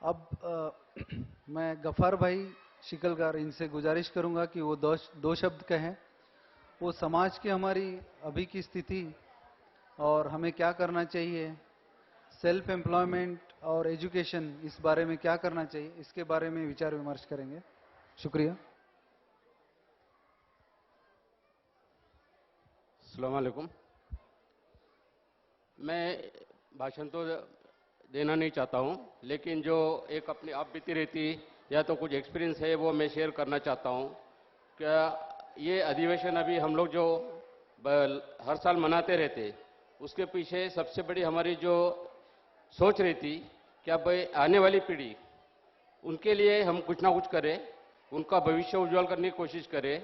अब मैं गफ्फार भाई शिकलगार इनसे गुजारिश करूंगा कि वो दो शब्द कहें। वो समाज की हमारी अभी की स्थिति और हमें क्या करना चाहिए, सेल्फ एम्प्लॉयमेंट और एजुकेशन, इस बारे में क्या करना चाहिए, इसके बारे में विचार विमर्श करेंगे। शुक्रिया। अस्सलाम वालेकुम। मैं भाषण तो देना नहीं चाहता हूं, लेकिन जो एक अपनी आप बीती रहती या तो कुछ एक्सपीरियंस है वो मैं शेयर करना चाहता हूं। क्या ये अधिवेशन अभी हम लोग जो हर साल मनाते रहते, उसके पीछे सबसे बड़ी हमारी जो सोच रही थी क्या भाई आने वाली पीढ़ी, उनके लिए हम कुछ ना कुछ करें, उनका भविष्य उज्जवल करने की कोशिश करें।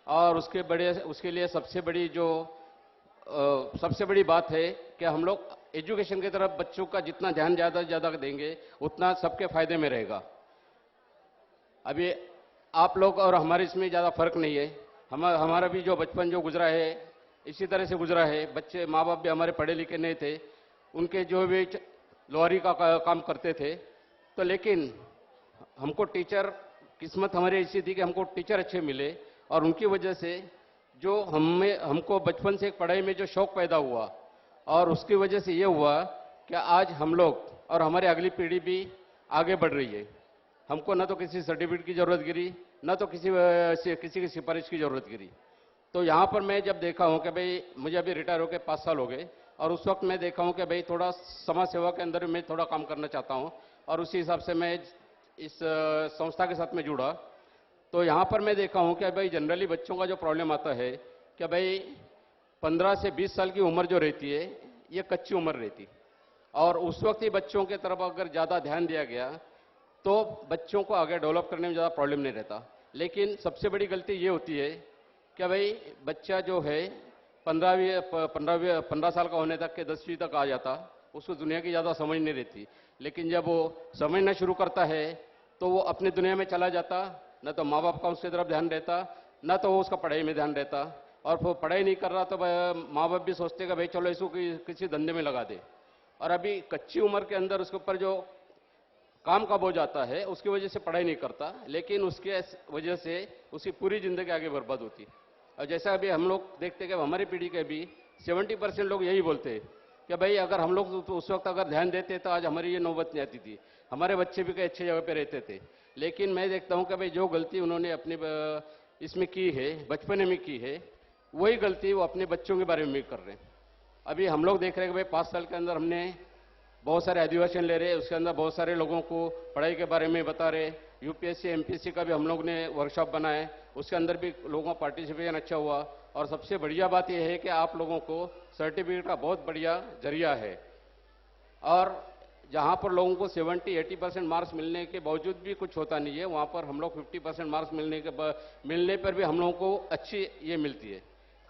और उसके लिए सबसे बड़ी बात है कि हम लोग एजुकेशन की तरफ बच्चों का जितना ध्यान ज़्यादा से ज़्यादा देंगे उतना सबके फायदे में रहेगा। अभी आप लोग और हमारे इसमें ज़्यादा फर्क नहीं है। हमारा भी जो बचपन जो गुजरा है इसी तरह से गुजरा है। बच्चे माँ बाप भी हमारे पढ़े लिखे नहीं थे, उनके जो भी लोहारी का काम करते थे। तो लेकिन हमको टीचर, किस्मत हमारी ऐसी थी कि हमको टीचर अच्छे मिले, और उनकी वजह से जो हमको बचपन से पढ़ाई में जो शौक पैदा हुआ, और उसकी वजह से ये हुआ कि आज हम लोग और हमारी अगली पीढ़ी भी आगे बढ़ रही है। हमको न तो किसी सर्टिफिकेट की जरूरत गिरी, न तो किसी की सिफारिश की जरूरत गिरी। तो यहाँ पर मैं जब देखा हूँ कि भाई मुझे अभी रिटायर होकर 5 साल हो गए, और उस वक्त मैं देखा हूँ कि भाई थोड़ा समाज सेवा के अंदर मैं थोड़ा काम करना चाहता हूँ, और उसी हिसाब से मैं इस संस्था के साथ में जुड़ा। तो यहाँ पर मैं देखा हूँ कि भाई जनरली बच्चों का जो प्रॉब्लम आता है कि भाई 15 से 20 साल की उम्र जो रहती है ये कच्ची उम्र रहती, और उस वक्त ही बच्चों की तरफ अगर ज़्यादा ध्यान दिया गया तो बच्चों को आगे डेवलप करने में ज़्यादा प्रॉब्लम नहीं रहता। लेकिन सबसे बड़ी गलती ये होती है कि भाई बच्चा जो है 15 साल का होने तक के 10वीं तक आ जाता, उसको दुनिया की ज़्यादा समझ नहीं रहती। लेकिन जब वो समझना शुरू करता है तो वो अपनी दुनिया में चला जाता, न तो माँ बाप का उसकी तरफ ध्यान रहता, न तो वो उसका पढ़ाई में ध्यान रहता। और वो पढ़ाई नहीं कर रहा तो माँ बाप भी सोचते कि भाई चलो इसको किसी धंधे में लगा दे। और अभी कच्ची उम्र के अंदर उसके ऊपर जो काम का बोझ आता है उसकी वजह से पढ़ाई नहीं करता, लेकिन उसके वजह से उसकी पूरी जिंदगी आगे बर्बाद होती है। और जैसा अभी हम लोग देखते हैं कि हमारी पीढ़ी के भी 70% लोग यही बोलते हैं कि भाई अगर हम लोग तो उस वक्त अगर ध्यान देते तो आज हमारी ये नौबत नहीं आती थी, हमारे बच्चे भी कई अच्छी जगह पे रहते थे। लेकिन मैं देखता हूँ कि भाई जो गलती उन्होंने अपने इसमें की है, बचपन में की है, वही गलती वो अपने बच्चों के बारे में भी कर रहे हैं। अभी हम लोग देख रहे हैं कि भाई 5 साल के अंदर हमने बहुत सारे अधिवेशन ले रहे हैं, उसके अंदर बहुत सारे लोगों को पढ़ाई के बारे में बता रहे। यूपीएससी एमपीएससी का भी हम लोग ने वर्कशॉप बनाए, उसके अंदर भी लोगों का पार्टिसिपेशन अच्छा हुआ। और सबसे बढ़िया बात यह है कि आप लोगों को सर्टिफिकेट का बहुत बढ़िया जरिया है। और जहां पर लोगों को 70-80% मार्क्स मिलने के बावजूद भी कुछ होता नहीं है, वहां पर हम लोग 50% मार्क्स मिलने पर भी हम लोगों को अच्छी ये मिलती है।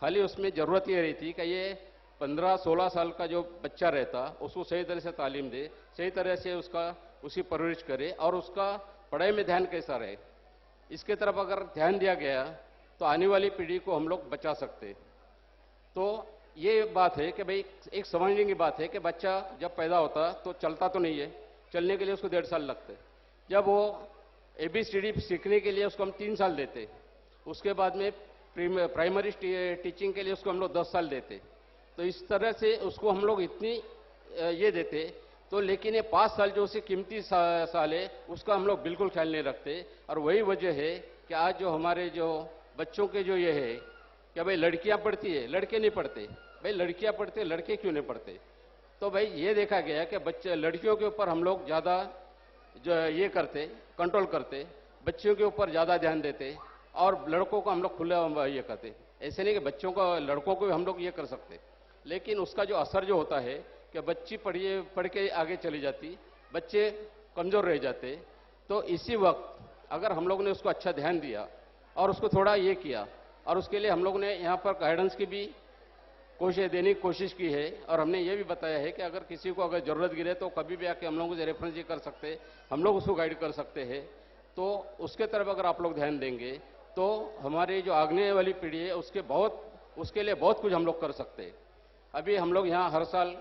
खाली उसमें जरूरत ये रहती कि ये 15-16 साल का जो बच्चा रहता उसको सही तरह से तालीम दे, सही तरह से उसकी परवरिश करे, और उसका पढ़ाई में ध्यान कैसा रहे, इसके तरफ अगर ध्यान दिया गया तो आने वाली पीढ़ी को हम लोग बचा सकते। तो ये बात है कि भाई एक समझने की बात है कि बच्चा जब पैदा होता तो चलता तो नहीं है, चलने के लिए उसको 1.5 साल लगते। जब वो ABCD सीखने के लिए उसको हम 3 साल देते, उसके बाद में प्राइमरी टीचिंग के लिए उसको हम लोग 10 साल देते। तो इस तरह से उसको हम लोग इतनी ये देते। तो लेकिन ये 5 साल जो उसे कीमती साल है उसका हम लोग बिल्कुल ख्याल नहीं रखते। और वही वजह है कि आज जो हमारे जो बच्चों के जो ये है कि भाई लड़कियां पढ़ती है, लड़के नहीं पढ़ते। भाई लड़कियां पढ़ते, लड़के क्यों नहीं पढ़ते? तो भाई ये देखा गया कि बच्चे लड़कियों के ऊपर हम लोग ज़्यादा जो ये करते, कंट्रोल करते, बच्चियों के ऊपर ज़्यादा ध्यान देते, और लड़कों को हम लोग खुला ये करते। ऐसे नहीं कि बच्चों को, लड़कों को भी हम लोग ये कर सकते, लेकिन उसका जो असर जो होता है कि बच्ची पढ़ के आगे चली जाती, बच्चे कमज़ोर रह जाते। तो इसी वक्त अगर हम लोग ने उसको अच्छा ध्यान दिया और उसको थोड़ा ये किया, और उसके लिए हम लोग ने यहाँ पर गाइडेंस की भी कोशिश देने की कोशिश की है। और हमने ये भी बताया है कि अगर किसी को अगर ज़रूरत गिरे तो कभी भी आके हम लोगों से रेफरेंस ये कर सकते हैं, हम लोग उसको गाइड कर सकते हैं। तो उसके तरफ अगर आप लोग ध्यान देंगे तो हमारी जो आगे वाली पीढ़ी है उसके लिए बहुत कुछ हम लोग कर सकते हैं। अभी हम लोग यहाँ हर साल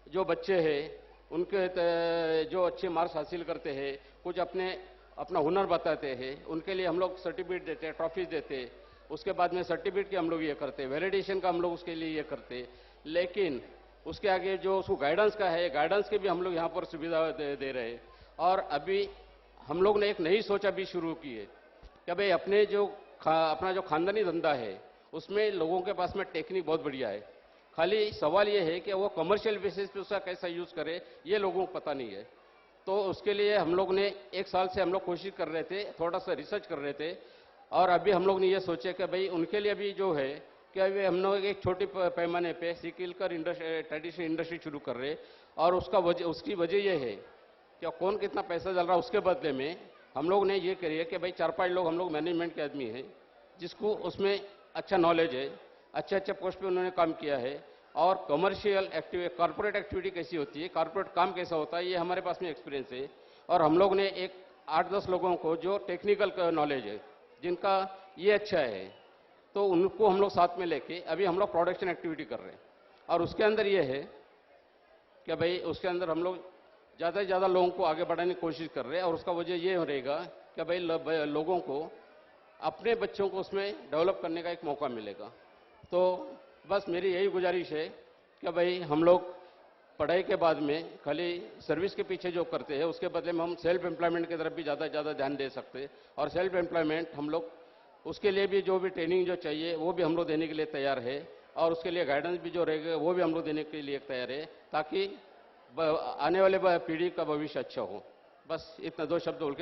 जो बच्चे हैं उनके जो अच्छे मार्क्स हासिल करते हैं, कुछ अपना हुनर बताते हैं, उनके लिए हम लोग सर्टिफिकेट देते हैं, ट्रॉफीज देते हैं। उसके बाद में सर्टिफिकेट के हम लोग ये करते हैं, वैलिडेशन का हम लोग उसके लिए ये करते हैं। लेकिन उसके आगे जो उसको गाइडेंस का है, गाइडेंस के भी हम लोग यहाँ पर सुविधा दे रहे हैं। और अभी हम लोग ने एक नई सोच अभी शुरू की है कि भाई अपना जो खानदानी धंधा है उसमें लोगों के पास में टेक्निक बहुत बढ़िया है। खाली सवाल ये है कि वो कमर्शियल बेसिस पे उसका कैसा यूज करे, ये लोगों को पता नहीं है। तो उसके लिए हम लोग ने 1 साल से हम लोग कोशिश कर रहे थे, थोड़ा सा रिसर्च कर रहे थे। और अभी हम लोग ने ये सोचे कि भाई उनके लिए भी जो है कि अभी हम लोग एक छोटे पैमाने पे सिकिलकर ट्रेडिशनल इंडस्ट्री शुरू कर रहे। और उसकी वजह यह है कि कौन कितना पैसा डाल रहा है, उसके बदले में हम लोग ने ये करिए कि भाई 4-5 लोग हम लोग मैनेजमेंट के आदमी हैं जिसको उसमें अच्छा नॉलेज है, अच्छे पोस्ट पे उन्होंने काम किया है। और कमर्शियल एक्टिविटी, कॉर्पोरेट एक्टिविटी कैसी होती है, कॉर्पोरेट काम कैसा होता है, ये हमारे पास में एक्सपीरियंस है। और हम लोग ने एक 8-10 लोगों को जो टेक्निकल नॉलेज है, जिनका ये अच्छा है, तो उनको हम लोग साथ में लेके अभी हम लोग प्रोडक्शन एक्टिविटी कर रहे हैं। और उसके अंदर ये है कि भाई उसके अंदर हम लोग ज़्यादा से ज़्यादा लोगों को आगे बढ़ाने की कोशिश कर रहे हैं। और उसका वजह ये रहेगा कि भाई लोगों को अपने बच्चों को उसमें डेवलप करने का एक मौका मिलेगा। तो बस मेरी यही गुजारिश है कि भाई हम लोग पढ़ाई के बाद में खाली सर्विस के पीछे जो करते हैं, उसके बदले में हम सेल्फ एम्प्लॉयमेंट की तरफ भी ज़्यादा से ज़्यादा ध्यान दे सकते हैं। और सेल्फ एम्प्लॉयमेंट हम लोग उसके लिए भी जो भी ट्रेनिंग जो चाहिए वो भी हम लोग देने के लिए तैयार है। और उसके लिए गाइडेंस भी जो रहेगा वो भी हम लोग देने के लिए तैयार है, ताकि आने वाले पीढ़ी का भविष्य अच्छा हो। बस इतना 2 शब्द बोल के